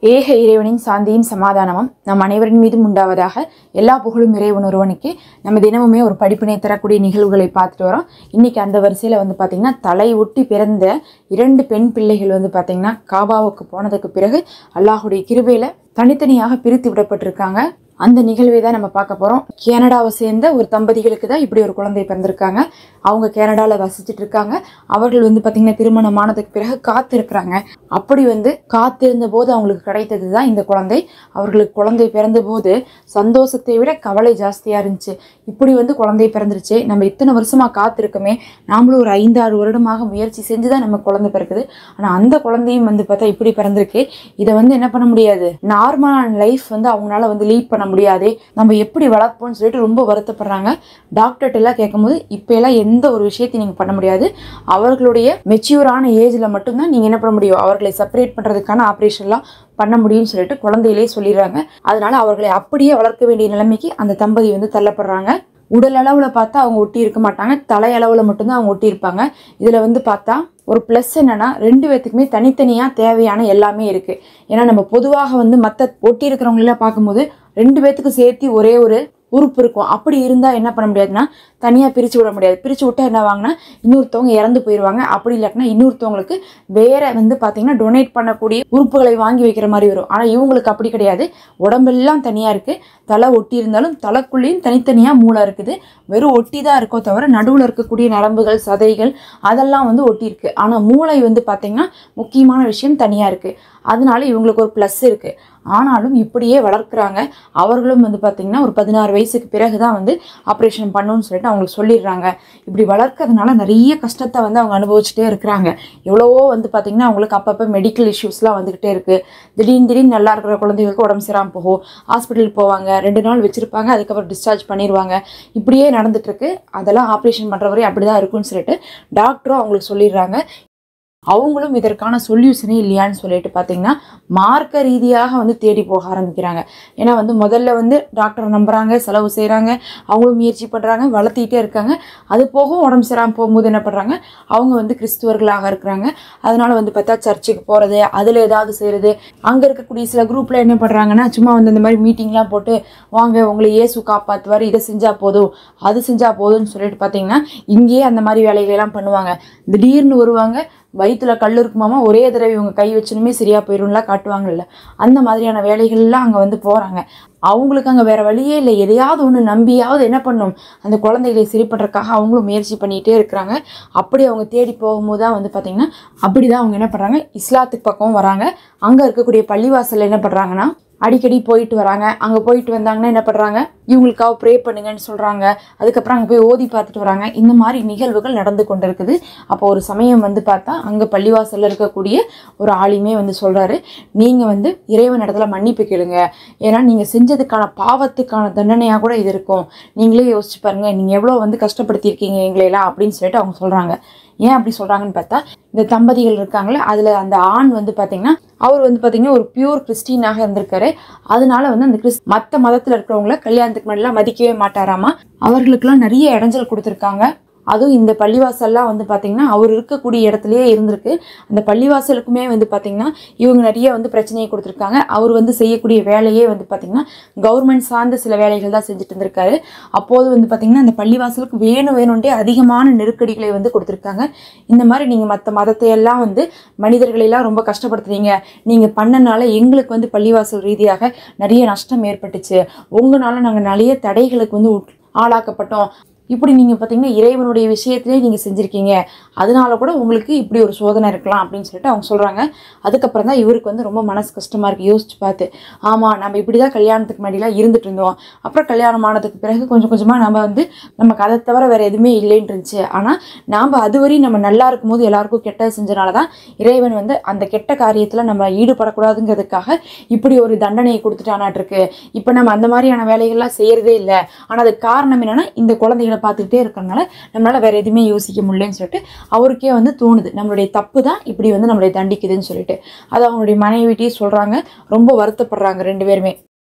ஏக இறைவனின் சாந்தியும் சமாதானமும் நம் அனைவரின் மீதும் உண்டாவதாக. எல்லா புகழும் இறைவன் ஒருவனுக்கு. நம்ம தினமுமே ஒரு படிப்பினை தரக்கூடிய நிகழ்வுகளை பார்த்துட்டு வரோம். இன்னைக்கு அந்த வரிசையில் பார்த்தீங்கன்னா தலை ஒட்டி பிறந்த 2 பெண் பிள்ளைகள் பார்த்தீங்கன்னா காபாவுக்கு போனதுக்கு பிறகு அல்லாஹுடைய கிருபையில தனித்தனியாக பிரித்து விடப்பட்டிருக்காங்க. அந்த நிகழ்வை தான் நம்ம பார்க்க போறோம். கனடாவை சேர்ந்த ஒரு தம்பதிகளுக்கு தான் இப்படி ஒரு குழந்தை பிறந்திருக்காங்க. அவங்க கனடாவில் வசிச்சுட்டு இருக்காங்க. அவர்கள் பார்த்தீங்கன்னா திருமணமானதுக்கு பிறகு காத்திருக்கிறாங்க. அப்படி காத்திருந்த போது அவங்களுக்கு கிடைத்தது தான் இந்த குழந்தை. அவர்களுக்கு குழந்தை பிறந்த போது சந்தோஷத்தை விட கவலை ஜாஸ்தியா இருந்துச்சு. இப்படி குழந்தை பிறந்துருச்சு, நம்ம இத்தனை வருஷமா காத்திருக்கோமே, நாமளும் ஒரு 5-6 வருடமாக முயற்சி செஞ்சுதான் நம்ம குழந்தை பிறக்குது. ஆனா அந்த குழந்தையும் பார்த்தா இப்படி பிறந்திருக்கு. இதை என்ன பண்ண முடியாது, நார்மலான லைஃப் அவங்களால லீட் பண்ண முடியாது. நம்ம எப்படி வளர்ப்போம்னு சொல்லிட்டு ரொம்ப வருத்தப்படுறாங்க. டாக்டர்கிட்ட எல்லாம் கேட்கும் போது இப்ப எல்லாம் எந்த ஒரு விஷயத்தையும் நீங்க பண்ண முடியாது, அவர்களுடைய மெச்சூரான ஏஜ்ல மட்டும்தான் நீங்க என்ன பண்ண முடியும், அவர்களை செப்பரேட் பண்றதுக்கான ஆபரேஷன் எல்லாம் பண்ண முடியும்னு சொல்லிட்டு குழந்தையிலே சொல்லிடுறாங்க. அதனால அவர்களை அப்படியே வளர்க்க வேண்டிய நிலைமைக்கு அந்த தம்பதி தள்ளப்படுறாங்க. உடல் அளவுல பார்த்தா அவங்க ஒட்டி இருக்க மாட்டாங்க, தலை அளவுல மட்டும்தான் அவங்க ஒட்டி இருப்பாங்க. இதுல பார்த்தா ஒரு பிளஸ் என்னன்னா 2 பேத்துக்குமே தனித்தனியா தேவையான எல்லாமே இருக்கு. ஏன்னா நம்ம பொதுவாக மற்ற ஒட்டி இருக்கிறவங்களெல்லாம் பார்க்கும்போது 2 பேத்துக்கும் சேர்த்து ஒரே ஒரு உறுப்பு இருக்கும். அப்படி இருந்தா என்ன பண்ண முடியாதுன்னா தனியா பிரிச்சு விட முடியாது. பிரிச்சு விட்டா என்ன வாங்கினா இன்னொருத்தவங்க இறந்து போயிடுவாங்க. அப்படி இல்லாட்டினா இன்னொருத்தவங்களுக்கு வேற பாத்தீங்கன்னா டொனேட் பண்ணக்கூடிய உறுப்புகளை வாங்கி வைக்கிற மாதிரி வரும். ஆனா இவங்களுக்கு அப்படி கிடையாது. உடம்பெல்லாம் தனியா இருக்கு. தலை ஒட்டி இருந்தாலும் தலைக்குள்ளேயும் தனித்தனியா மூளை இருக்குது. வெறும் ஒட்டி தான் இருக்கோ தவிர நடுவுல இருக்கக்கூடிய நரம்புகள் சதைகள் அதெல்லாம் ஒட்டி இருக்கு. ஆனா மூளை பாத்தீங்கன்னா முக்கியமான விஷயம் தனியா இருக்கு. அதனால இவங்களுக்கு ஒரு பிளஸ் இருக்கு. ஆனாலும் இப்படியே வளர்க்குறாங்க. அவர்களும் பார்த்தீங்கன்னா ஒரு 16 வயசுக்கு பிறகுதான் ஆப்ரேஷன் பண்ணணும்னு சொல்லிட்டு அவங்களுக்கு சொல்லிடுறாங்க. இப்படி வளர்க்கறதுனால நிறைய கஷ்டத்தை அவங்க அனுபவிச்சுட்டே இருக்கிறாங்க. எவ்வளவோ பார்த்தீங்கன்னா அவங்களுக்கு அப்பப்போ மெடிக்கல் இஷ்யூஸ்லாம் வந்துகிட்டே இருக்கு. திடீர்னு நல்லா இருக்கிற குழந்தைகளுக்கு உடம்பு சரியாம போகும், ஹாஸ்பிட்டலுக்கு போவாங்க, 2 நாள் வச்சிருப்பாங்க, அதுக்கப்புறம் டிஸ்சார்ஜ் பண்ணிடுவாங்க. இப்படியே நடந்துட்டு இருக்கு. அதெல்லாம் ஆப்ரேஷன் பண்ற வரை அப்படிதான் இருக்குன்னு சொல்லிட்டு டாக்டரும் அவங்களுக்கு சொல்லிடுறாங்க. அவங்களும் இதற்கான சொல்யூஷனே இல்லையான்னு சொல்லிட்டு பார்த்தீங்கன்னா மார்க்க ரீதியாக தேடி போக ஆரம்பிக்கிறாங்க. ஏன்னா முதல்ல டாக்டரை நம்புறாங்க, செலவு செய்கிறாங்க, அவங்களும் முயற்சி பண்ணுறாங்க, வளர்த்திக்கிட்டே இருக்காங்க. அது போக உடம்பு சரியாமல் போகும்போது என்ன பண்ணுறாங்க, அவங்க கிறிஸ்துவர்களாக இருக்கிறாங்க. அதனால பார்த்தா சர்ச்சுக்கு போகிறது, அதில் ஏதாவது செய்கிறது. அங்கே இருக்கக்கூடிய சில குரூப்பில் என்ன பண்ணுறாங்கன்னா சும்மா இந்த மாதிரி மீட்டிங்லாம் போட்டு வாங்க உங்களை இயேசு காப்பாற்றுவார், இதை செஞ்சால் போதும் அது செஞ்சால் போதும்னு சொல்லிட்டு பார்த்தீங்கன்னா இங்கேயே அந்த மாதிரி வேலைகளெல்லாம் பண்ணுவாங்க. திடீர்னு வருவாங்க, வயிற்றுல கல் இருக்குமாமா, ஒரே தடவை இவங்க கை வச்சுனுமே சரியா போயிடும்லாம் காட்டுவாங்கல்ல, அந்த மாதிரியான வேலைகள்லாம் அங்கே போகிறாங்க. அவங்களுக்கு அங்கே வேற வழியே இல்லை. எதையாவது ஒன்று நம்பியாவது என்ன பண்ணும், அந்த குழந்தைகளை சரி பண்ணுறதுக்காக அவங்களும் முயற்சி பண்ணிகிட்டே இருக்கிறாங்க. அப்படி அவங்க தேடி போகும்போது தான் பார்த்தீங்கன்னா அப்படிதான் அவங்க என்ன பண்ணுறாங்க, இஸ்லாத்துக்கு பக்கம் வராங்க. அங்கே இருக்கக்கூடிய பள்ளிவாசல் என்ன பண்ணுறாங்கன்னா அடிக்கடி போயிட்டு வராங்க. அங்கே போயிட்டு வந்தாங்கன்னா என்ன பண்ணுறாங்க, இவங்களுக்காக ப்ரே பண்ணுங்கன்னு சொல்கிறாங்க. அதுக்கப்புறம் அங்கே போய் ஓதி பார்த்துட்டு வராங்க. இந்த மாதிரி நிகழ்வுகள் நடந்து கொண்டு இருக்குது. அப்போ ஒரு சமயம் பார்த்தா அங்கே பள்ளிவாசலில் இருக்கக்கூடிய ஒரு ஆளுமே சொல்கிறாரு, நீங்கள் இறைவன் இடத்துல மன்னிப்பு கேளுங்க. ஏன்னா நீங்கள் செஞ்சதுக்கான பாவத்துக்கான தண்டனையாக கூட இது இருக்கும். நீங்களே யோசிச்சு பாருங்க, நீங்கள் எவ்வளோ கஷ்டப்படுத்தியிருக்கீங்க எங்களையெல்லாம் அப்படின்னு சொல்லிட்டு அவங்க சொல்கிறாங்க. ஏன் அப்படி சொல்கிறாங்கன்னு பார்த்தா இந்த தம்பதிகள் இருக்காங்களே, அதில் அந்த ஆண் பார்த்தீங்கன்னா அவர் பார்த்தீங்கன்னா ஒரு பியூர் கிறிஸ்டினாக இருந்திருக்காரு. அதனால அந்த மற்ற மதத்தில் இருக்கிறவங்கள கல்யாணத்துக்கு முன்னாடிலாம் மதிக்கவே மாட்டாராமா. அவர்களுக்கெல்லாம் நிறைய இடைஞ்சல் கொடுத்துருக்காங்க. அதுவும் இந்த பள்ளிவாசல்லாம் பார்த்தீங்கன்னா அவர் இருக்கக்கூடிய இடத்துலயே இருந்திருக்கு. அந்த பள்ளிவாசலுக்குமே பார்த்தீங்கன்னா இவங்க நிறைய பிரச்சனையை கொடுத்துருக்காங்க. அவர் செய்யக்கூடிய வேலையே பார்த்தீங்கன்னா கவர்மெண்ட் சார்ந்த சில வேலைகள் தான் செஞ்சுட்டு இருந்திருக்காரு. அப்போது பார்த்தீங்கன்னா அந்த பள்ளிவாசலுக்கு வேணும்ட்டே அதிகமான நெருக்கடிகளை கொடுத்துருக்காங்க. இந்த மாதிரி நீங்கள் மற்ற மதத்தையெல்லாம் மனிதர்களெல்லாம் ரொம்ப கஷ்டப்படுத்துறீங்க, நீங்கள் பண்ணனால எங்களுக்கு பள்ளிவாசல் ரீதியாக நிறைய நஷ்டம் ஏற்பட்டுச்சு, உங்களால நாங்கள் நிறைய தடைகளுக்கு ஆளாக்கப்பட்டோம். இப்படி நீங்கள் பார்த்தீங்கன்னா இறைவனுடைய விஷயத்திலே நீங்கள் செஞ்சுருக்கீங்க, அதனால கூட உங்களுக்கு இப்படி ஒரு சோதனை இருக்கலாம் அப்படின்னு சொல்லிட்டு அவங்க சொல்கிறாங்க. அதுக்கப்புறம் தான் இவருக்கு ரொம்ப மனசு கஷ்டமாக இருக்குது. யோசிச்சு பார்த்து, ஆமாம் நம்ம இப்படி தான் கல்யாணத்துக்கு முன்னாடிலாம் இருந்துட்டு இருந்தோம், அப்புறம் கல்யாணம் ஆனதுக்கு பிறகு கொஞ்சம் கொஞ்சமாக நம்ம நமக்கு அதை தவிர வேறு எதுவுமே இல்லைன்னு இருந்துச்சு. ஆனால் நாம் அதுவரையும் நம்ம நல்லா இருக்கும்போது எல்லாருக்கும் கெட்டது செஞ்சனால தான் இறைவன் அந்த கெட்ட காரியத்தில் நம்ம ஈடுபடக்கூடாதுங்கிறதுக்காக இப்படி ஒரு தண்டனையை கொடுத்துட்டானாட்டிருக்கு. இப்போ நம்ம அந்த மாதிரியான வேலைகள்லாம் செய்யறதே இல்லை. ஆனால் அதுக்கு காரணம் என்னென்னா இந்த குழந்தைகளை பார்த்துக்கிட்டே இருக்கிறதுனால நம்மளால வேற எதுவுமே யோசிக்க முடியலன்னு சொல்லிட்டு அவருக்கே தோணுது, நம்மளுடைய தப்பு தான் இப்படி நம்மளுடைய தண்டிக்குதுன்னு சொல்லிட்டு. அது அவங்களுடைய மனைவிட்டே சொல்றாங்க. ரொம்ப வருத்தப்படுறாங்க 2 பேருமே.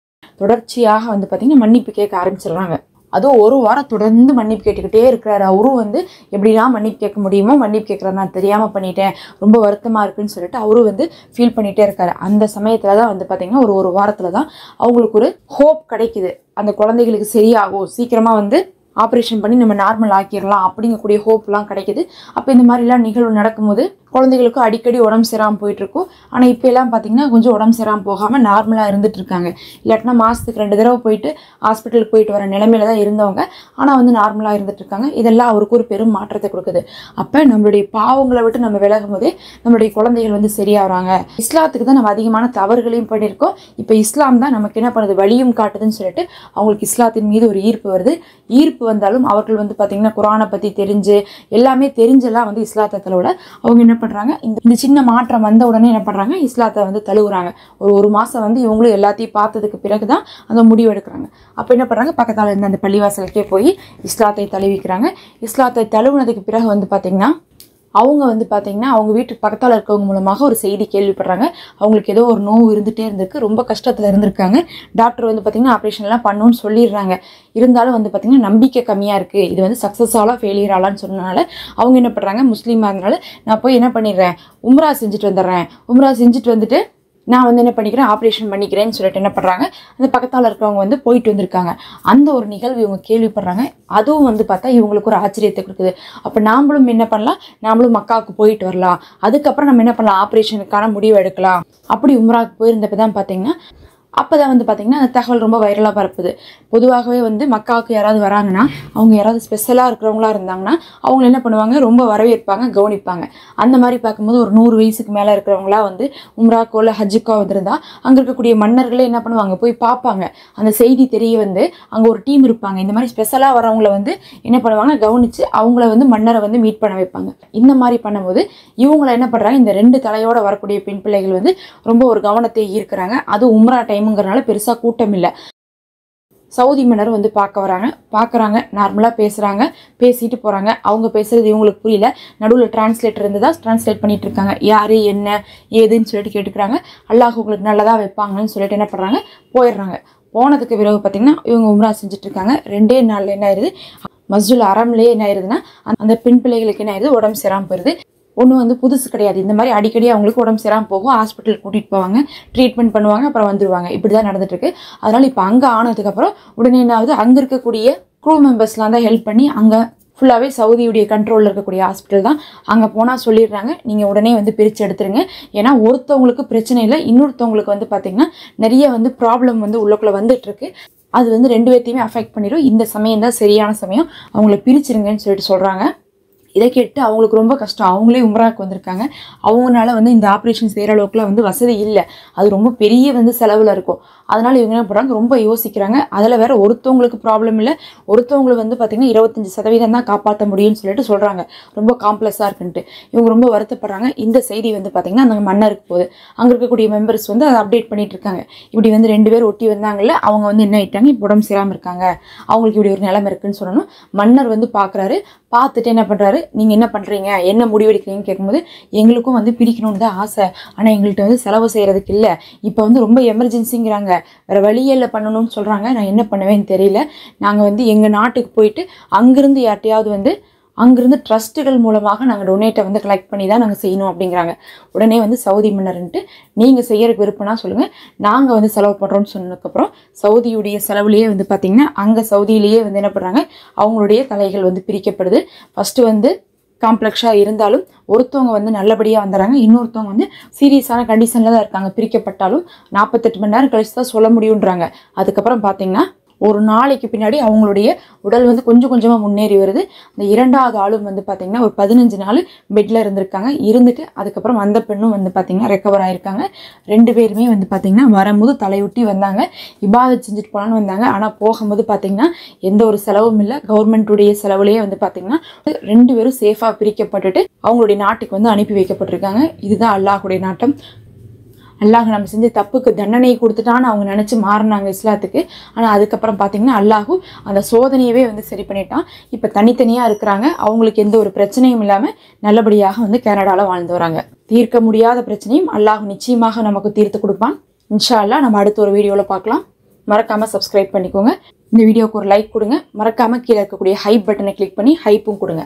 தொடர்ச்சியாக பார்த்தீங்கன்னா மன்னிப்பு கேட்க ஆரம்பிச்சிடுறாங்க. அதுவும் ஒரு வாரம் தொடர்ந்து மன்னிப்பு கேட்டுக்கிட்டே இருக்கிறாரு. அவரும் வந்து எப்படிலாம் மன்னிப்பு கேட்க முடியுமோ மன்னிப்பு கேட்குறாரு. நான் தெரியாமல் பண்ணிட்டேன், ரொம்ப வருத்தமாக இருக்குன்னு சொல்லிட்டு அவரும் வந்து ஃபீல் பண்ணிகிட்டே இருக்காரு. அந்த சமயத்தில் தான் வந்து பார்த்திங்கன்னா ஒரு வாரத்தில் தான் அவங்களுக்கு ஒரு ஹோப் கிடைக்குது. அந்த குழந்தைகளுக்கு சரியாகும், சீக்கிரமாக வந்து ஆப்ரேஷன் பண்ணி நம்ம நார்மல் ஆக்கிடலாம் அப்படிங்கக்கூடிய ஹோப்லாம் கிடைக்குது. அப்போ இந்த மாதிரிலாம் நிகழ்வு நடக்கும்போது குழந்தைகளுக்கு அடிக்கடி உடம்பு சரியாமல் போயிட்டுருக்கும். ஆனால் இப்போ எல்லாம் பார்த்திங்கன்னா கொஞ்சம் உடம்பு சரியாமல் போகாமல் நார்மலாக இருந்துட்டு இருக்காங்க. இல்லாட்டினா மாதத்துக்கு 2 தடவை போயிட்டு ஹாஸ்பிட்டலுக்கு போயிட்டு வர நிலைமையில தான் இருந்தவங்க. ஆனால் வந்து நார்மலாக இருந்துட்டு இருக்காங்க. இதெல்லாம் அவருக்கு ஒரு பெரும் மாற்றத்தை கொடுக்குது. அப்போ நம்மளுடைய பாவங்களை விட்டு நம்ம விலகும் போதே நம்மளுடைய குழந்தைகள் வந்து சரியாகிறாங்க. இஸ்லாத்துக்கு தான் நம்ம அதிகமான தவறுகளையும் பண்ணியிருக்கோம். இப்போ இஸ்லாம் தான் நமக்கு என்ன பண்ணுது, வழியும் காட்டுதுன்னு சொல்லிட்டு அவங்களுக்கு இஸ்லாத்தின் மீது ஒரு ஈர்ப்பு வருது. ஈர்ப்பு வந்தாலும் அவர்கள் வந்து பார்த்திங்கன்னா குரானை பற்றி தெரிஞ்சு எல்லாமே தெரிஞ்செல்லாம் வந்து இஸ்லாத்தை தழுவல. அவங்க என்ன பண்ணுறாங்க, இந்த சின்ன மாற்றம் வந்த உடனே என்ன பண்ணுறாங்க, இஸ்லாத்தை வந்து தழுவுறாங்க. ஒரு மாதம் வந்து இவங்களும் எல்லாத்தையும் பார்த்ததுக்கு பிறகு தான் அந்த முடிவு எடுக்கிறாங்க. அப்போ என்ன பண்ணுறாங்க, பக்கத்தால் இருந்த அந்த பள்ளிவாசலுக்கே போய் இஸ்லாத்தை தழுவிக்கிறாங்க. இஸ்லாத்தை தழுவுனதுக்கு பிறகு வந்து பார்த்திங்கன்னா அவங்க வந்து பார்த்திங்கன்னா அவங்க வீட்டுக்கு பக்கத்தால் இருக்கவங்க மூலமாக ஒரு செய்தி கேள்விப்படுறாங்க. அவங்களுக்கு ஏதோ ஒரு நோவு இருந்துகிட்டே இருந்திருக்கு, ரொம்ப கஷ்டத்தில் இருந்திருக்காங்க. டாக்டர் வந்து பார்த்திங்கன்னா ஆப்ரேஷன்லாம் பண்ணணும்னு சொல்லிடுறாங்க. இருந்தாலும் வந்து பார்த்திங்கன்னா நம்பிக்கை கம்மியாக இருக்குது, இது வந்து சக்ஸஸ் ஆகலாம் ஃபெயிலியர் ஆகலான்னு சொன்னனால அவங்க என்ன பண்ணுறாங்க, முஸ்லீமாக இருந்தனால நான் போய் என்ன பண்ணிடுறேன், உம்ரா செஞ்சுட்டு வந்துடுறேன். உம்ரா செஞ்சுட்டு வந்துட்டு நான் வந்து என்ன பண்ணிக்கிறேன், ஆப்ரேஷன் பண்ணிக்கிறேன்னு சொல்லிட்டு என்ன பண்ணுறாங்க, அந்த பக்கத்தால் இருக்கிறவங்க வந்து போயிட்டு வந்திருக்காங்க. அந்த ஒரு நிகழ்வு இவங்க கேள்விப்படுறாங்க. அதுவும் வந்து பார்த்தா இவங்களுக்கு ஒரு ஆச்சரியத்தை கொடுக்குது. அப்போ நாமளும் என்ன பண்ணலாம், நாமளும் மக்காவுக்கு போயிட்டு வரலாம், அதுக்கப்புறம் நம்ம என்ன பண்ணலாம், ஆப்ரேஷனுக்கான முடிவு எடுக்கலாம். அப்படி உம்ராவுக்கு போயிருந்தப்போ தான் பார்த்தீங்கன்னா அப்போ தான் வந்து பார்த்திங்கன்னா அந்த தகவல் ரொம்ப வைரலாக பரப்புது. பொதுவாகவே வந்து மக்காவுக்கு யாராவது வராங்கன்னா அவங்க யாராவது ஸ்பெஷலாக இருக்கிறவங்களா இருந்தாங்கன்னா அவங்க என்ன பண்ணுவாங்க, ரொம்ப வரவேற்பாங்க, கவனிப்பாங்க. அந்த மாதிரி பார்க்கும்போது ஒரு 100 வயசுக்கு மேலே இருக்கிறவங்களா வந்து உம்ராக்கோ இல்லை ஹஜ்ஜுக்கோ வந்திருந்தா அங்கே இருக்கக்கூடிய மன்னர்களே என்ன பண்ணுவாங்க, போய் பார்ப்பாங்க. அந்த செய்தி தெரிய வந்து அங்கே ஒரு டீம் இருப்பாங்க, இந்த மாதிரி ஸ்பெஷலாக வரவங்கள வந்து என்ன பண்ணுவாங்க, கவனித்து அவங்கள வந்து மன்னரை வந்து மீட் பண்ண வைப்பாங்க. இந்த மாதிரி பண்ணும்போது இவங்கள என்ன பண்ணுறாங்க, இந்த 2 தலையோட வரக்கூடிய பெண் பிள்ளைகள் வந்து ரொம்ப ஒரு கவனத்தை ஈர்க்கிறாங்க. அது உம்ரா டைமுங்கிறனால பெருசாக கூட்டம் இல்லை. சவுதி மன்னர் வந்து பார்க்குறாங்க, நார்மலாக பேசுகிறாங்க, பேசிட்டு போகிறாங்க. அவங்க பேசுகிறது இவங்களுக்கு புரியல. நடுவில் டிரான்ஸ்லேட்டர் இருந்து தான் டிரான்ஸ்லேட் பண்ணிகிட்டு இருக்காங்க. யார் என்ன ஏதுன்னு சொல்லிட்டு கேட்டுக்கிறாங்க. அல்லாஹ் உங்களுக்கு நல்லதாக வைப்பாங்கன்னு சொல்லிட்டு என்ன பண்ணுறாங்க, போயிடுறாங்க. போனதுக்கு பிறகு பார்த்திங்கன்னா இவங்க உம்ரா செஞ்சுட்டு இருக்காங்க. 2 நாளில் என்ன ஆயிடுது, மஸ்ஜிதுல் ஹரம்லேயே என்ன ஆயிடுதுன்னா அந்த பெண் பிள்ளைகளுக்கு என்ன ஆயிடுது, உடம்பு சரியாமல் போயிடுது. ஒன்றும் வந்து புதுசு கிடையாது. இந்த மாதிரி அடிக்கடி அவங்களுக்கு உடம்பு சரியாமல் போகும், ஹாஸ்பிட்டல் கூட்டிகிட்டு போவாங்க, ட்ரீட்மெண்ட் பண்ணுவாங்க, அப்புறம் வந்துடுவாங்க. இப்படி தான் நடந்துட்டுருக்கு. அதனால் இப்போ அங்கே ஆனதுக்கப்புறம் உடனே என்ன ஆகுது, அங்கே இருக்கக்கூடிய க்ரூ மெம்பர்ஸ்லாம் தான் ஹெல்ப் பண்ணி அங்கே ஃபுல்லாகவே சவுதியுடைய கண்ட்ரோலில் இருக்கக்கூடிய ஹாஸ்பிட்டல் தான். அங்கே போனால் சொல்லிடுறாங்க, நீங்கள் உடனே வந்து பிரித்து எடுத்துருங்க. ஏன்னா ஒருத்தவங்களுக்கு பிரச்சனை இல்லை, இன்னொருத்தவங்களுக்கு வந்து பார்த்திங்கன்னா நிறைய வந்து ப்ராப்ளம் வந்து உள்ளுக்குள்ளே வந்துட்டுருக்கு. அது வந்து 2 பேர்த்தையுமே அஃபெக்ட் பண்ணிடும். இந்த சமயம் தான் சரியான சமயம், அவங்கள பிரிச்சிருங்கன்னு சொல்லிட்டு சொல்கிறாங்க. இதை கேட்டு அவங்களுக்கு ரொம்ப கஷ்டம். அவங்களே உம்ராக்கு வந்திருக்காங்க, அவங்களால வந்து இந்த ஆப்ரேஷன் செய்கிற அளவுக்குலாம் வந்து வசதி இல்லை. அது ரொம்ப பெரிய வந்து செலவில் இருக்கும். அதனால் இவங்க என்ன பண்ணுறாங்க, ரொம்ப யோசிக்கிறாங்க. அதில் வேறு ஒருத்தவங்களுக்கு ப்ராப்ளம் இல்லை, ஒருத்தவங்களுக்கு வந்து பார்த்திங்கன்னா 25% தான் காப்பாற்ற முடியும்னு சொல்லிட்டு சொல்கிறாங்க. ரொம்ப காம்ப்ளெக்ஸாக இருக்குன்ட்டு இவங்க ரொம்ப வருத்தப்படுறாங்க. இந்த செய்தி வந்து பார்த்திங்கன்னா அந்த மன்னருக்கு போகுது. அங்கே இருக்கக்கூடிய மெம்பர்ஸ் வந்து அதை அப்டேட் பண்ணிகிட்டு இருக்காங்க. இப்படி வந்து 2 பேர் ஒட்டி வந்தாங்கல்ல, அவங்க வந்து என்ன ஆகிட்டாங்க, இப்போ உடம்பு சரியாமல் இருக்காங்க, அவங்களுக்கு இப்படி ஒரு நிலைமை இருக்குன்னு சொல்லணும். மன்னர் வந்து பார்க்குறாரு. பார்த்துட்டு என்ன பண்ணுறாரு, நீங்கள் என்ன பண்ணுறீங்க, என்ன முடிவெடுக்கிறீங்கன்னு கேட்கும்போது எங்களுக்கும் வந்து பிரிக்கணும்னு தான் ஆசை, ஆனால் எங்கள்கிட்ட வந்து செலவு செய்கிறதுக்கு இல்லை, இப்போ வந்து ரொம்ப எமர்ஜென்சிங்கிறாங்க, வேறு வழியில் பண்ணணும்னு சொல்கிறாங்க, நான் என்ன பண்ணுவேன்னு தெரியல. நாங்கள் வந்து எங்கள் நாட்டுக்கு போயிட்டு அங்கேருந்து யார்ட்டையாவது வந்து அங்கேருந்து ட்ரஸ்ட்டுகள் மூலமாக நாங்கள் டொனேட்டை வந்து கலெக்ட் பண்ணி தான் நாங்கள் செய்யணும் அப்படிங்கிறாங்க. உடனே வந்து சவுதி மன்னர்ன்ட்டு நீங்கள் செய்யறதுக்கு விருப்பம்னா சொல்லுங்கள், நாங்கள் வந்து செலவு பண்ணுறோன்னு சொன்னதுக்கப்புறம் சவுதியுடைய செலவுலேயே வந்து பார்த்திங்கன்னா அங்கே சவுதியிலேயே வந்து என்ன பண்ணுறாங்க, அவங்களுடைய தலைகள் வந்து பிரிக்கப்படுது. ஃபஸ்ட்டு வந்து காம்ப்ளெக்ஸாக இருந்தாலும் ஒருத்தவங்க வந்து நல்லபடியாக வந்துடுறாங்க, இன்னொருத்தவங்க வந்து சீரியஸான கண்டிஷனில் தான் இருக்காங்க. பிரிக்கப்பட்டாலும் 48 மணி நேரம் கழிச்சு தான் சொல்ல முடியுன்றாங்க. அதுக்கப்புறம் பார்த்திங்கன்னா ஒரு நாளைக்கு பின்னாடி அவங்களுடைய உடல் வந்து கொஞ்சம் கொஞ்சமாக முன்னேறி வருது. அந்த 2வது ஆளும் வந்து பார்த்திங்கன்னா ஒரு 15 நாள் பெட்டில் இருந்திருக்காங்க. இருந்துட்டு அதுக்கப்புறம் அந்த பெண்ணும் வந்து பார்த்திங்கன்னா ரெக்கவர் ஆகிருக்காங்க. 2 பேருமே வந்து பார்த்திங்கன்னா வரும்போது தலையொட்டி வந்தாங்க, இபாதத் செஞ்சுட்டு போகலான்னு வந்தாங்க. ஆனால் போகும்போது பார்த்திங்கன்னா எந்த ஒரு செலவும் இல்லை, கவர்மெண்ட்டுடைய செலவுலேயே வந்து பார்த்திங்கன்னா 2 பேரும் சேஃபாக பிரிக்கப்பட்டுட்டு அவங்களுடைய நாட்டுக்கு வந்து அனுப்பி வைக்கப்பட்டிருக்காங்க. இதுதான் அல்லாஹுடைய நாட்டம். அல்லாஹ் நம்ம செஞ்ச தப்புக்கு தண்டனை கொடுத்துட்டான்னு அவங்க நினச்சி மாறினாங்க இஸ்லாத்துக்கு. ஆனால் அதுக்கப்புறம் பார்த்திங்கன்னா அல்லாஹு அந்த சோதனையவே வந்து சரி பண்ணிட்டான். இப்போ தனித்தனியாக இருக்கிறாங்க, அவங்களுக்கு எந்த ஒரு பிரச்சனையும் இல்லாமல் நல்லபடியாக வந்து கனடாவில் வாழ்ந்து வராங்க. தீர்க்க முடியாத பிரச்சனையும் அல்லாஹ் நிச்சயமாக நமக்கு தீர்த்து கொடுப்பான். இன்ஷா அல்லாஹ் நம்ம அடுத்த ஒரு வீடியோவில் பார்க்கலாம். மறக்காமல் சப்ஸ்கிரைப் பண்ணிக்கோங்க. இந்த வீடியோக்கு ஒரு லைக் கொடுங்க. மறக்காமல் கீழே இருக்கக்கூடிய ஹைப் பட்டனை கிளிக் பண்ணி ஹைப்பும் கொடுங்க.